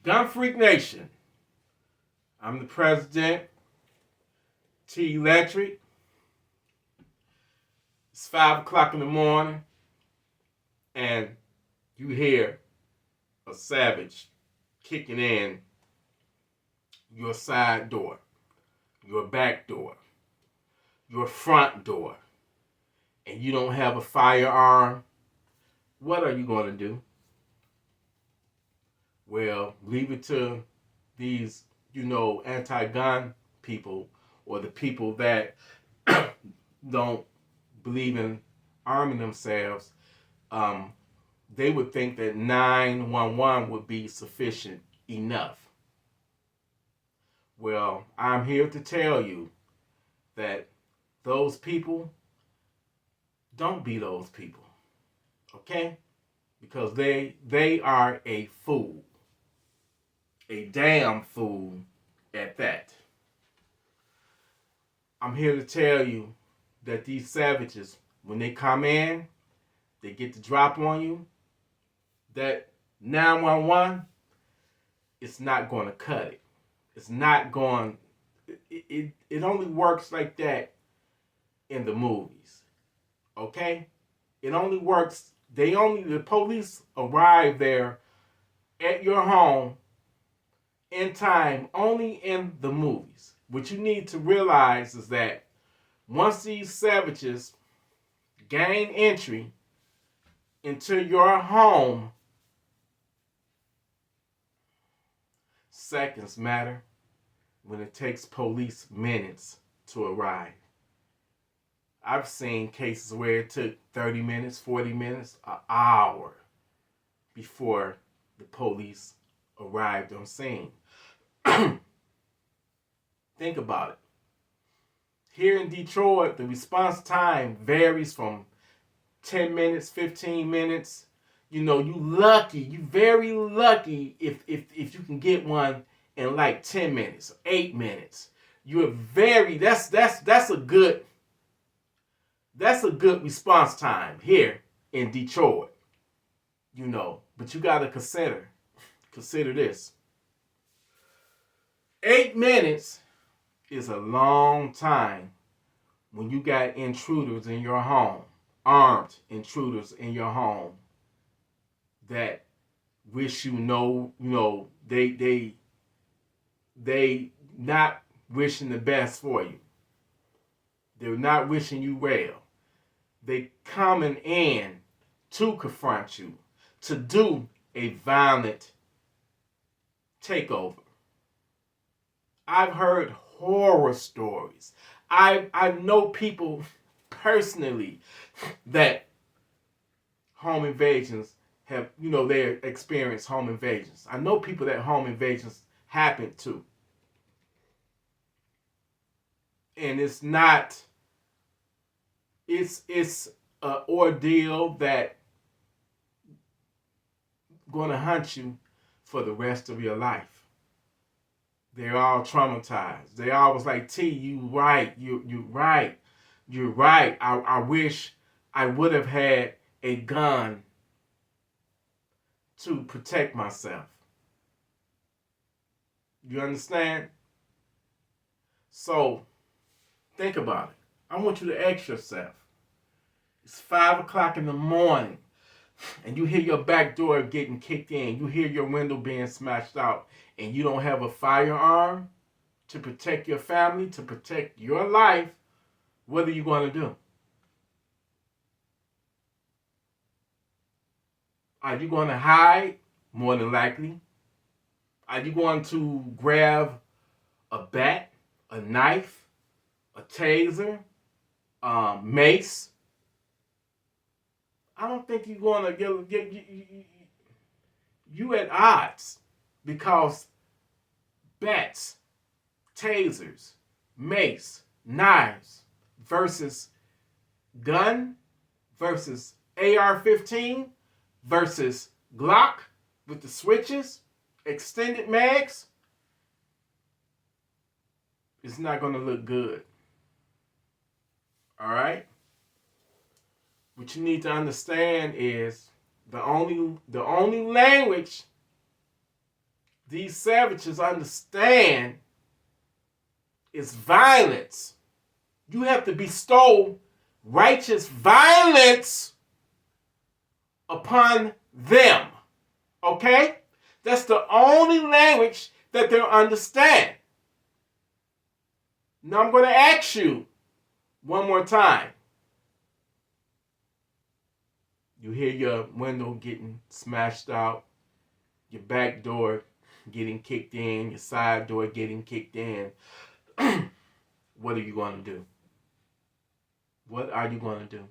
Gunfreak Nation. I'm the president. TElectrik. It's 5 o'clock in the morning, and you hear a savage kicking in your side door, your back door, your front door, and you don't have a firearm. What are you going to do? Well, leave it to these, anti-gun people or the people that don't believe in arming themselves. They would think that 911 would be sufficient enough. Well, I'm here to tell you that those people, don't be those people, okay? Because they are a fool, a damn fool at that. I'm here to tell you that these savages, when they come in, they get the drop on you, that 911, it's not going to cut it. It's not going, it only works like that in the movies, okay? It only works, the police arrive there at your home in time only in the movies. What you need to realize is that once these savages gain entry into your home, seconds matter when it takes police minutes to arrive. I've seen cases where it took 30 minutes, 40 minutes, an hour before the police arrived on scene. Think about it. Here in Detroit, the response time varies from 10 minutes, 15 minutes. You very lucky if you can get one in like 10 minutes, 8 minutes. That's a good response time here in Detroit. But you got to consider this. 8 minutes is a long time when you got intruders in your home, armed intruders in your home that wish they not wishing the best for you. They're not wishing you well. They coming in to confront you, to do a violent takeover. I've heard horror stories. I know people personally that home invasions have, they experienced home invasions. I know people that home invasions happened to. And it's an ordeal that gonna hunt you for the rest of your life. They're all traumatized. They always like, T, you right. You right. You're right. I wish I would have had a gun to protect myself. You understand? So, think about it. I want you to ask yourself. It's 5 o'clock in the morning, and you hear your back door getting kicked in. You hear your window being smashed out, and you don't have a firearm to protect your family, to protect your life. What are you going to do? Are you going to hide? More than likely. Are you going to grab a bat, a knife, a taser, mace? I don't think you're going to get you at odds, because bats, tasers, mace, knives versus gun versus AR-15 versus Glock with the switches, extended mags, it's not going to look good. All right? What you need to understand is the only language these savages understand is violence. You have to bestow righteous violence upon them. Okay? That's the only language that they'll understand. Now I'm going to ask you one more time. You hear your window getting smashed out, your back door getting kicked in, your side door getting kicked in. What are you going to do? What are you going to do?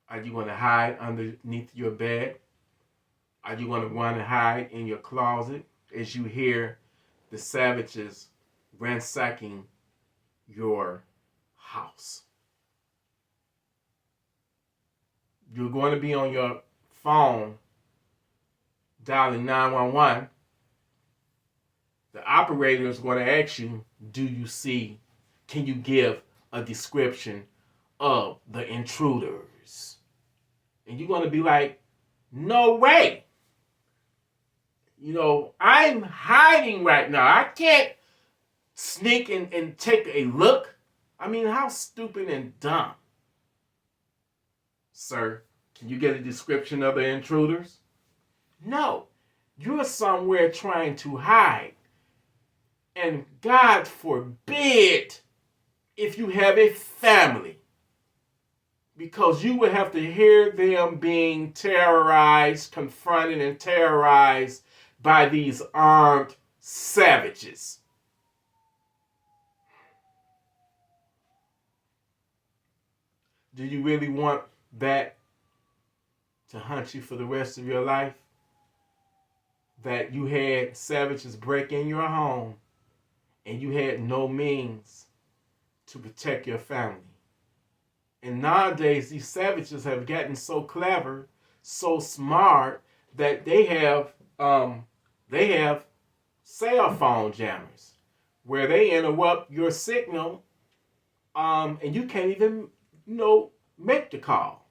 Are you going to hide underneath your bed? Are you going to run and hide in your closet as you hear the savages ransacking your house? You're going to be on your phone dialing 911. The operator is going to ask you, do you see, can you give a description of the intruders? And you're going to be like, no way. You know, I'm hiding right now. I can't sneak and take a look. I mean, how stupid and dumb. Sir, can you get a description of the intruders? No. You're somewhere trying to hide. And God forbid if you have a family, because you would have to hear them being terrorized, confronted, and terrorized by these armed savages. Do you really want that to haunt you for the rest of your life? That you had savages break in your home and you had no means to protect your family. And nowadays, these savages have gotten so clever, so smart, that they have cell phone jammers where they interrupt your signal, and you can't even, make the call.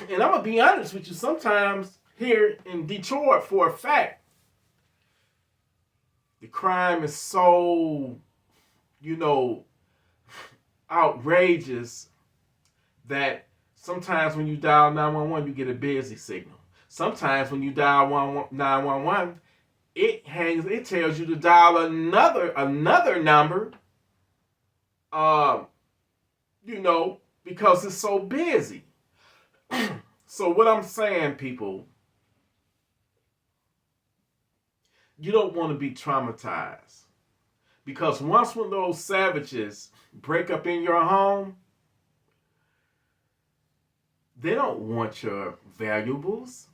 And I'm gonna be honest with you. Sometimes here in Detroit, for a fact, the crime is so, outrageous that sometimes when you dial 911, you get a busy signal. Sometimes when you dial 911, it tells you to dial another number, because it's so busy. So what I'm saying, people, you don't want to be traumatized. Because once when those savages break up in your home, they don't want your valuables.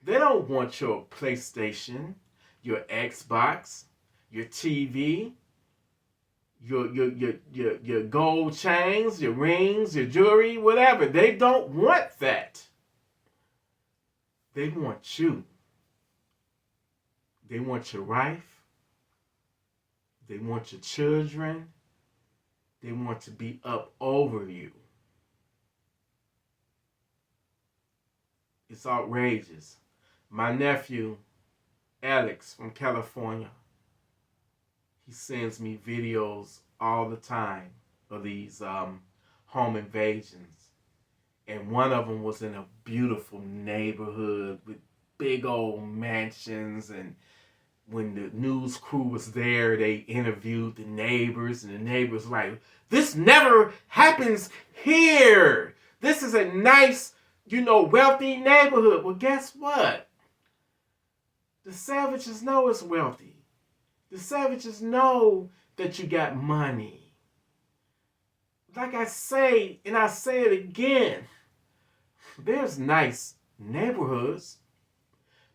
They don't want your PlayStation, your Xbox, your TV, your gold chains, your rings, your jewelry, whatever. They don't want that. They want you. They want your wife. They want your children. They want to be up over you. It's outrageous. My nephew, Alex from California, he sends me videos all the time of these home invasions. And one of them was in a beautiful neighborhood with big old mansions. And when the news crew was there, they interviewed the neighbors. And the neighbors were like, this never happens here. This is a nice, wealthy neighborhood. Well, guess what? The savages know it's wealthy. The savages know that you got money. Like I say, and I say it again, there's nice neighborhoods,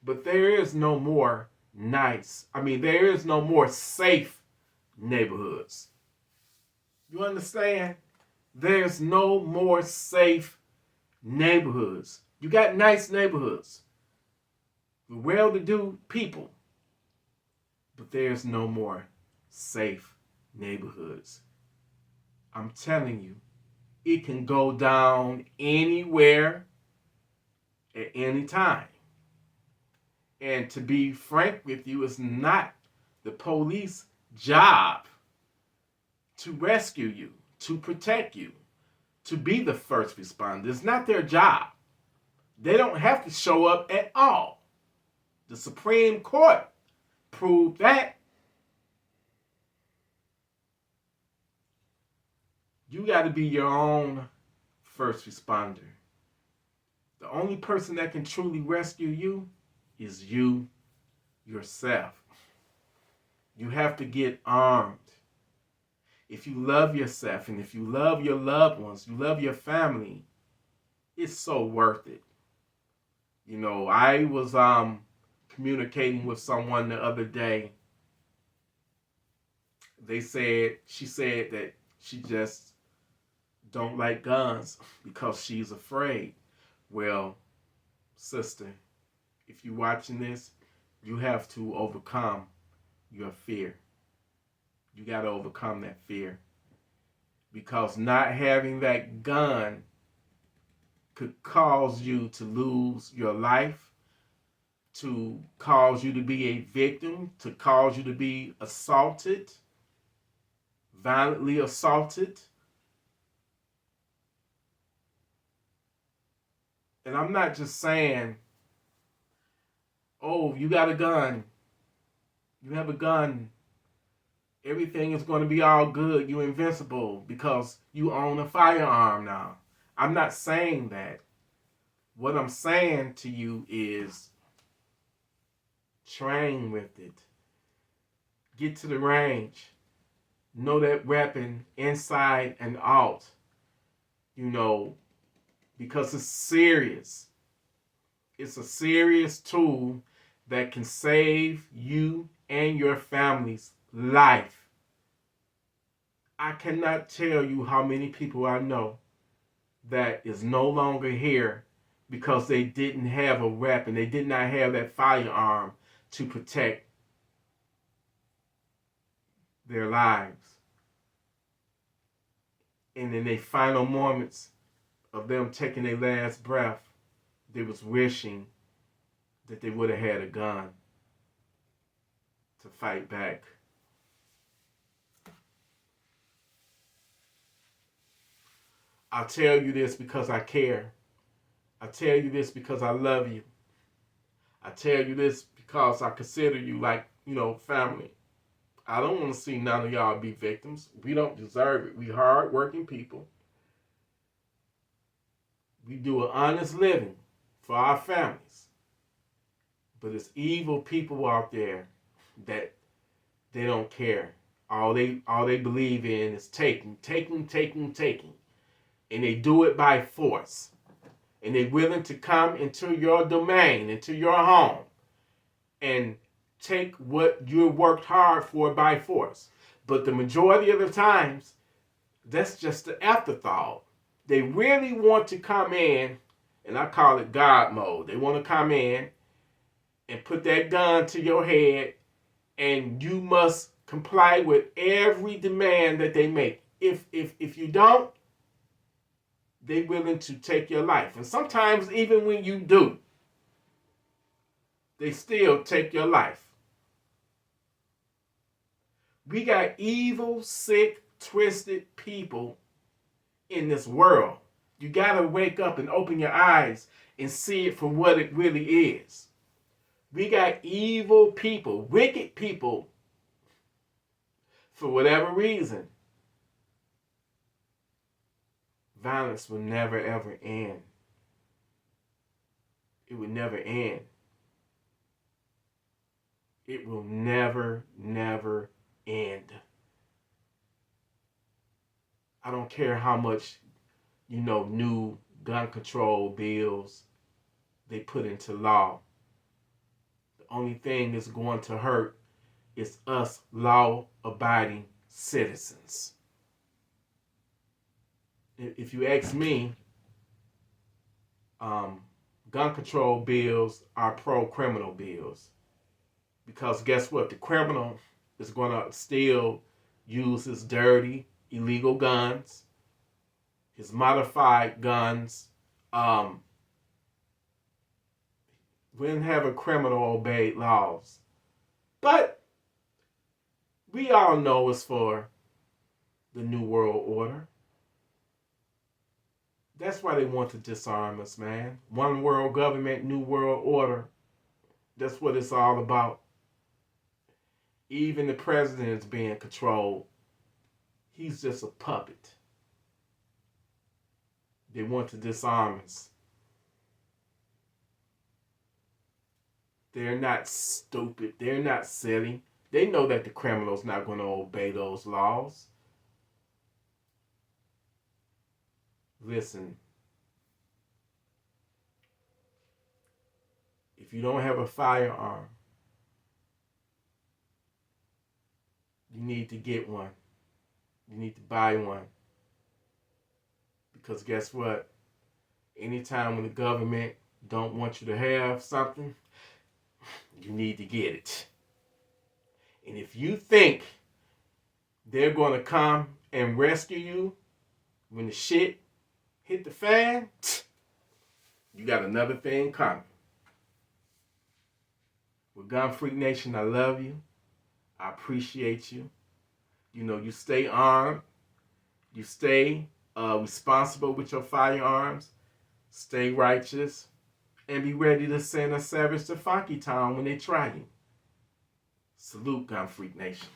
but there is no more safe neighborhoods. You understand? There's no more safe neighborhoods. You got nice neighborhoods with well-to-do people, but there's no more safe neighborhoods. I'm telling you, it can go down anywhere at any time. And to be frank with you, it's not the police job to rescue you, to protect you, to be the first responder. It's not their job. They don't have to show up at all. The Supreme Court proved that. You got to be your own first responder. The only person that can truly rescue you is you yourself. You have to get armed. If you love yourself and if you love your loved ones, you love your family, it's so worth it. You know, I was communicating with someone the other day. She said that she just don't like guns because she's afraid. Well, sister, if you're watching this, you have to overcome your fear. You got to overcome that fear. Because not having that gun could cause you to lose your life, to cause you to be a victim, to cause you to be assaulted, violently assaulted. And I'm not just saying, oh, you got a gun. You have a gun. Everything is going to be all good. You're invincible because you own a firearm now. I'm not saying that. What I'm saying to you is train with it. Get to the range. Know that weapon inside and out. You know, because it's serious. It's a serious tool that can save you and your family's life. I cannot tell you how many people I know that is no longer here because they didn't have a weapon. They did not have that firearm to protect their lives. And in their final moments of them taking their last breath, they was wishing that they would have had a gun to fight back. I tell you this because I care. I tell you this because I love you. I tell you this because I consider you like, family. I don't want to see none of y'all be victims. We don't deserve it. We hard-working people. We do an honest living for our families. But it's evil people out there that they don't care. All they believe in is taking. And they do it by force. And they're willing to come into your domain, into your home, and take what you worked hard for by force. But the majority of the times, that's just the afterthought. They really want to come in, and I call it God mode. They want to come in and put that gun to your head, and you must comply with every demand that they make. If you don't, they're willing to take your life. And sometimes even when you do, they still take your life. We got evil, sick, twisted people in this world. You got to wake up and open your eyes and see it for what it really is. We got evil people, wicked people, for whatever reason. Violence will never, ever end. It will never end. It will never, never end. I don't care how much, new gun control bills they put into law. The only thing that's going to hurt is us law-abiding citizens. If you ask me, gun control bills are pro-criminal bills. Because guess what? The criminal is going to still use his dirty, illegal guns, his modified guns, We didn't have a criminal obey laws. But we all know it's for the New World Order. That's why they want to disarm us, man. One world government, New World Order. That's what it's all about. Even the president is being controlled. He's just a puppet. They want to disarm us. They're not stupid. They're not silly. They know that the criminal's not going to obey those laws. Listen, if you don't have a firearm, you need to get one. You need to buy one. Because guess what? Anytime when the government don't want you to have something, you need to get it. And if you think they're going to come and rescue you when the shit hit the fan, you got another thing coming. With Gunfreak Nation, I love you. I appreciate you. You know, you stay armed. You stay responsible with your firearms. Stay righteous. And be ready to send a savage to Funky Town when they try you. Salute, Gunfreak Nation.